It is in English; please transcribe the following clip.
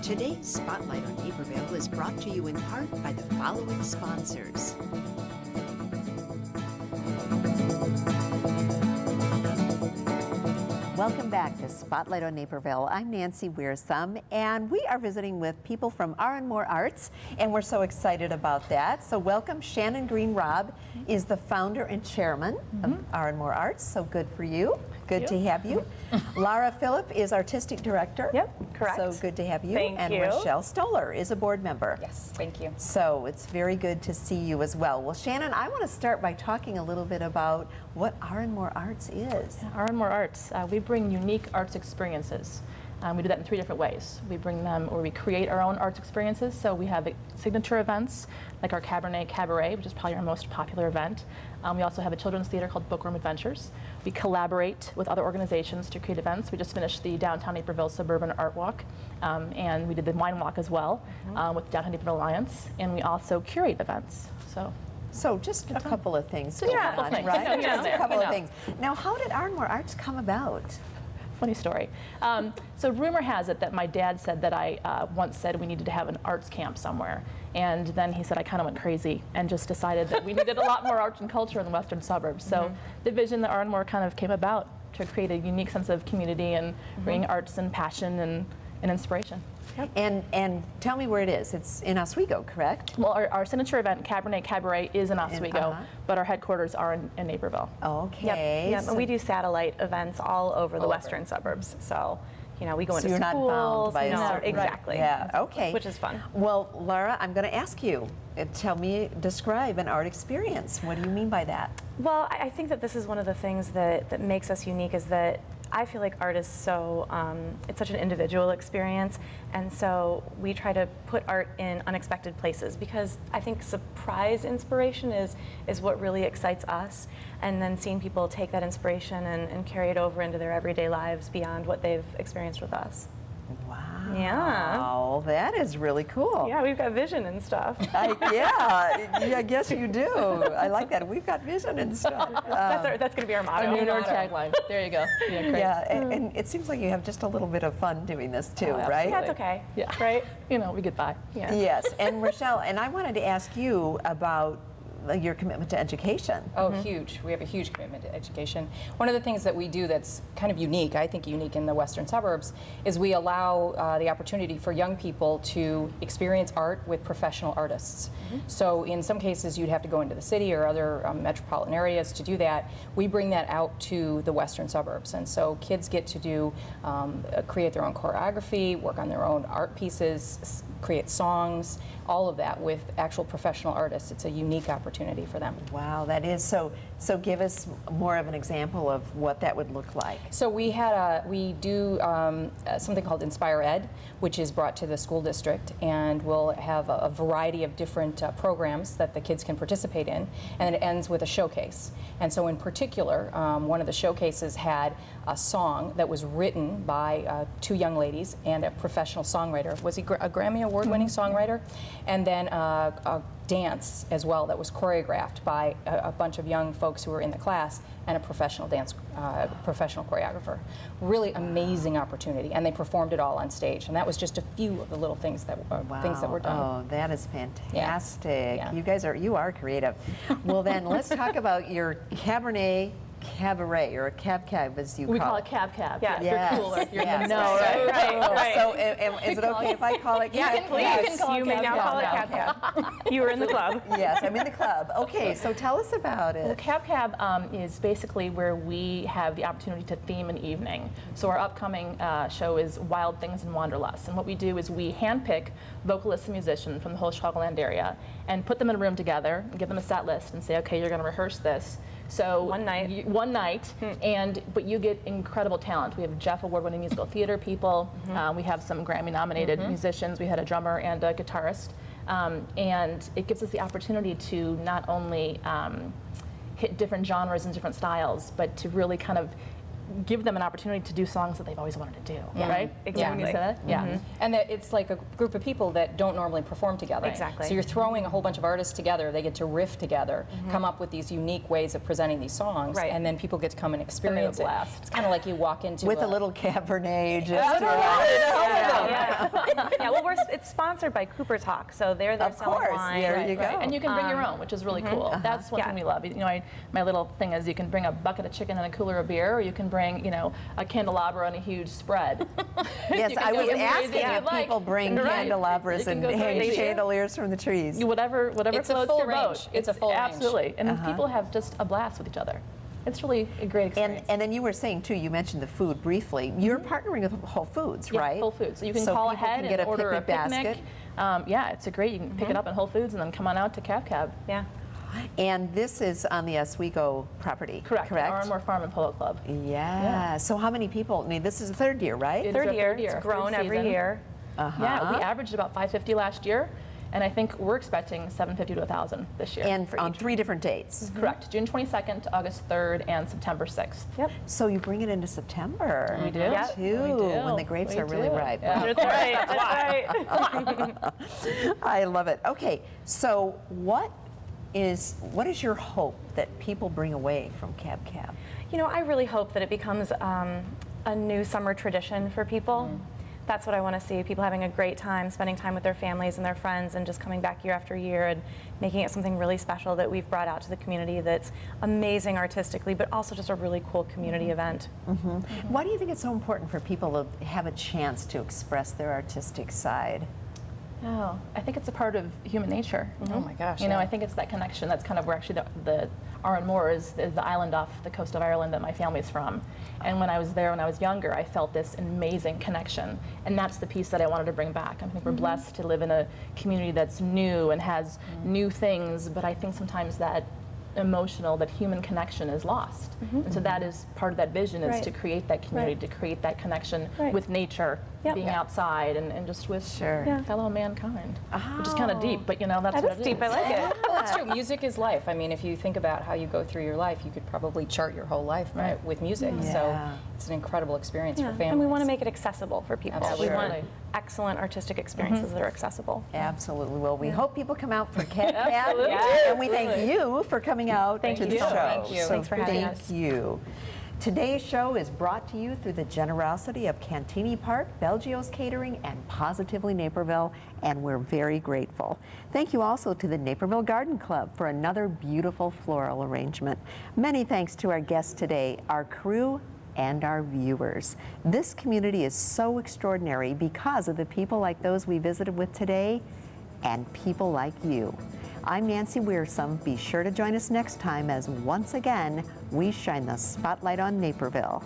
Today's Spotlight on Naperville is brought to you in part by the following sponsors. Welcome back to Spotlight on Naperville. I'm Nancy Wearsome, and we are visiting with people from ArranmoreArts, and we're so excited about that. So welcome. Shannon Green-Robb is the founder and chairman of ArranmoreArts, so good for you. Good to have you. Lara Phillip is artistic director. Yep, correct. So good to have you. Thank and you. Rochelle Stoller is a board member. Yes, thank you. So it's very good to see you as well. Well, Shannon, I want to start by talking a little bit about what ArranmoreArts is. ArranmoreArts, we bring unique arts experiences. We do that in 3 different ways. We bring them, or we create our own arts experiences. So we have signature events like our Cabernet Cabaret, which is probably our most popular event. We also have a children's theater called Bookworm Adventures. We collaborate with other organizations to create events. We just finished the Downtown Naperville Suburban Art Walk, and we did the Wine Walk as well with the Downtown Naperville Alliance. And we also curate events. So just a couple of things Just a going couple on, things. right? Yeah, Just a couple of yeah. things. Now, how did ArranmoreArts come about? Funny story. So rumor has it that my dad said that I once said we needed to have an arts camp somewhere. And then he said I kind of went crazy and just decided that we needed a lot more arts and culture in the western suburbs. So the vision that Arranmore kind of came about to create a unique sense of community and bring arts and passion and inspiration. Yep. And tell me where it is. It's in Oswego, correct? Well, our signature event, Cabernet Cabaret, is in Oswego, but our headquarters are in Naperville. Okay. Yep. So And we do satellite events all over the western suburbs. So, you know, we go into you're not schools. bound by a no, certain- exactly. Yeah, okay. Which is fun. Well, Lara, I'm going to ask you, describe an art experience. What do you mean by that? Well, I think that this is one of the things that makes us unique is that I feel like art is so, it's such an individual experience, and so we try to put art in unexpected places because I think surprise inspiration is what really excites us, and then seeing people take that inspiration and carry it over into their everyday lives beyond what they've experienced with us. Wow. Yeah. That is really cool. Yeah, we've got vision and stuff. Yeah, I guess you do. I like that. We've got vision and stuff. That's going to be our motto. Our new tagline. There you go. Yeah, great. Yeah, and it seems like you have just a little bit of fun doing this too, Oh, right? Yeah, it's okay. Yeah. Right? You know, we get by. Yeah. Yes, and Rochelle, and I wanted to ask you about your commitment to education. Oh, huge. We have a huge commitment to education. One of the things that we do that's kind of unique, I think unique in the western suburbs, is we allow the opportunity for young people to experience art with professional artists. So in some cases you'd have to go into the city or other metropolitan areas to do that. We bring that out to the western suburbs, and so kids get to do, create their own choreography, work on their own art pieces, create songs, all of that with actual professional artists. It's a unique opportunity for them. Wow, that is so. So give us more of an example of what that would look like. So we do something called Inspire Ed, which is brought to the school district, and we'll have a variety of different programs that the kids can participate in, and then it ends with a showcase. And so in particular, one of the showcases had a song that was written by 2 young ladies and a professional songwriter. Was he a Grammy Award-winning songwriter? And then a dance as well that was choreographed by a bunch of young folks who were in the class and a professional professional choreographer. Really amazing opportunity, and they performed it all on stage. And that was just a few of the little things that were done. Oh, that is fantastic. Yeah. You are creative. Well, then let's talk about your Cabernet Cabaret, or a cab as you We call call it cab. Yeah. If Yes. you're cool, or if you're Yes. in the know, right? Right. So is it okay if I call it Yeah, cab? please. call it You may cab now cab call it now. cab. You were in the club. Yes, I'm in the club. Okay, so tell us about Well, it. Cab is basically where we have the opportunity to theme an evening. So our upcoming show is Wild Things and Wanderlust. And what we do is we handpick vocalists and musicians from the whole Chicagoland area and put them in a room together and give them a set list and say, okay, you're going to rehearse this. So One night. One night, but you get incredible talent. We have Jeff Award-winning musical theater people. We have some Grammy-nominated musicians. We had a drummer and a guitarist. And it gives us the opportunity to not only hit different genres and different styles, but to really kind of give them an opportunity to do songs that they've always wanted to do, right? Exactly. When you say that? Yeah. And that it's like a group of people that don't normally perform together. Exactly. So you're throwing a whole bunch of artists together. They get to riff together, come up with these unique ways of presenting these songs, Right. and then people get to come and experience it. blast. It's kind of like you walk into With a little Cabernet, just Yeah, it's sponsored by Cooper's Hawk, so they're there Of selling course, wine. there you go. And you can bring your own, which is really cool. That's one Yeah. thing we love. You know, my little thing is you can bring a bucket of chicken and a cooler of beer, or you can bring, you know, a candelabra and a huge spread. Yes, You can I go was as crazy asking as if you'd like. people bring Right. candelabras You can and go hang crazy. chandeliers from the trees. Whatever It's a floats full your range. boat. It's a full range. Absolutely. And people have just a blast with each other. It's really a great experience. And then you were saying too, you mentioned the food briefly. You're partnering with Whole Foods, Yeah, right? Whole Foods. So you can So call people ahead can get and a order a picnic picnic. basket. Yeah, it's a great. You can pick it up in Whole Foods and then come on out to Cab. Yeah. And this is on the Oswego property, Correct. Arranmore Farm and Polo Club. Yeah. So how many people? I mean, this is the third year, right? It is Third our year. third year, It's grown third every season. year. Yeah, we averaged about 550 last year, and I think we're expecting 750 to 1,000 this year. And for on each. 3 different dates. Correct. June 22nd to August 3rd and September 6th. Yep. So you bring it into September. We do. Yep. Too, We do. when the grapes We are really do. ripe. Yeah. That's right. That's right. I love it. Okay, so what is your hope that people bring away from Cab? You know, I really hope that it becomes a new summer tradition for people. That's what I want to see, people having a great time, spending time with their families and their friends, and just coming back year after year and making it something really special that we've brought out to the community that's amazing artistically, but also just a really cool community event. Why do you think it's so important for people to have a chance to express their artistic side? Oh, I think it's a part of human nature. Oh my gosh. You know, yeah. I think it's that connection. That's kind of where actually the Arranmore is the island off the coast of Ireland that my family's from. And when I was there when I was younger, I felt this amazing connection. And that's the piece that I wanted to bring back. I think we're blessed to live in a community that's new and has new things, but I think sometimes that emotional, that human connection is lost. And so that is part of that vision, is Right. to create that community, to create that connection Right. with nature, Yep. being outside and just with Sure. Yeah. fellow mankind, which is kind of deep, but you know, that's That what is it deep. I is. like it. Well, that's true. Music is life. I mean, if you think about how you go through your life, you could probably chart your whole life Right. with music. Yeah. So it's an incredible experience Yeah. for families. And we want to make it accessible for people. Absolutely. We want excellent artistic experiences that are accessible. Absolutely. Well, we hope people come out for Cab, Absolutely. and we thank you for coming out Thank to the you. show. Thank you. So Thanks for having thank us. you. Today's show is brought to you through the generosity of Cantini Park, Belgio's Catering, and Positively Naperville, and we're very grateful. Thank you also to the Naperville Garden Club for another beautiful floral arrangement. Many thanks to our guests today, our crew, and our viewers. This community is so extraordinary because of the people like those we visited with today and people like you. I'm Nancy Wearsome. Be sure to join us next time as once again we shine the spotlight on Naperville.